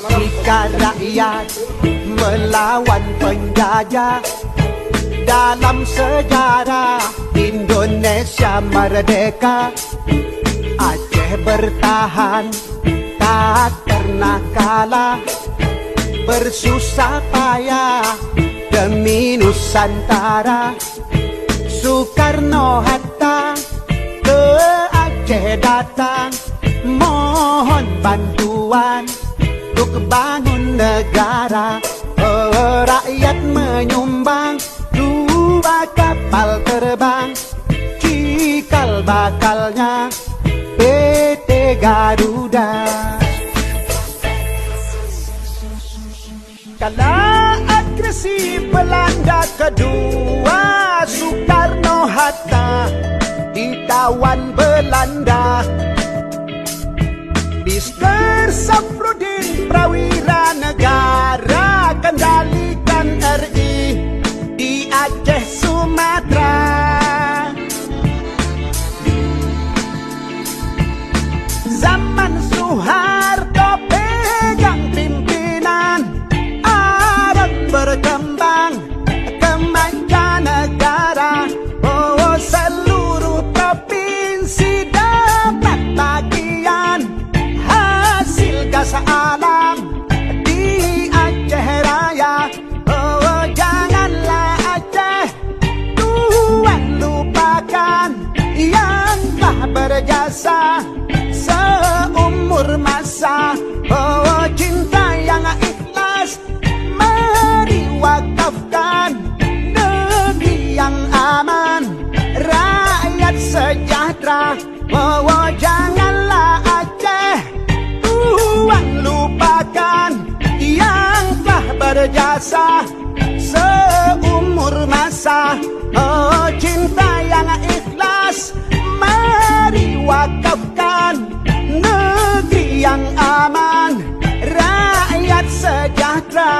Ketika rakyat melawan penjajah, dalam sejarah Indonesia merdeka, Aceh bertahan tak pernah kalah, bersusah payah demi Nusantara. Soekarno-Hatta ke Aceh datang, mohon bantuan untuk bangun negara. Rakyat menyumbang 2 kapal terbang, cikal bakalnya PT Garuda. Kala agresi Belanda kedua, Soekarno-Hatta ditawan Belanda. Mr. Safrudin Prawira Negara kendalikan RI di Aceh Sumatera. Zaman Soeharto pegang pimpinan, Arab berkembang ke mancanegara. Oh, seluruh provinsi dapat bagian hasil gas alam di Aceh Raya. Oh, janganlah Aceh Tuhan lupakan yang telah berjasa seumur masa. Oh, cinta yang ikhlas mari wakafkan, negeri yang aman, rakyat sejahtera. Oh, janganlah Aceh Tuhan lupakan yang telah berjasa seumur masa. Oh, cinta yang ikhlas mari wakafkan, negeri yang aman, rakyat sejahtera.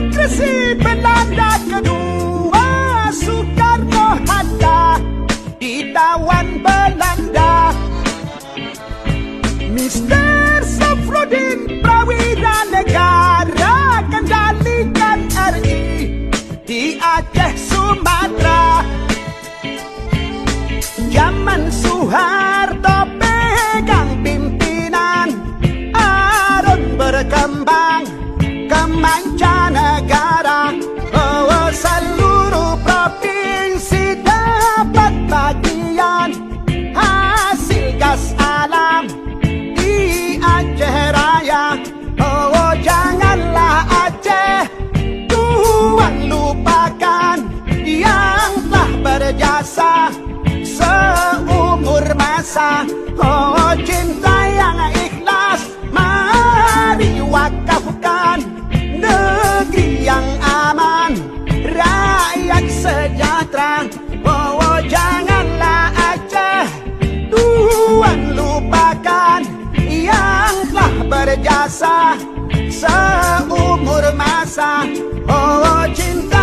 Agresi Belanda kedua, Soekarno-Hatta ditawan Belanda. Mr. Safrudin Prawira Negara kendalikan RI di Aceh Sumatera. Zaman Soeharto pegang pimpinan, Arab berkembang ke mancanegara. Oh, seluruh provinsi dapat bagian hasil gas alam di Aceh Raya. Oh, janganlah Aceh Tuhan lupakan yang telah berjasa seumur masa. Oh, cinta yang ikhlas mari wakafkan, negeri yang aman, rakyat sejahtera. Oh, janganlah Aceh Tuhan lupakan yang telah berjasa seumur masa. Oh, cinta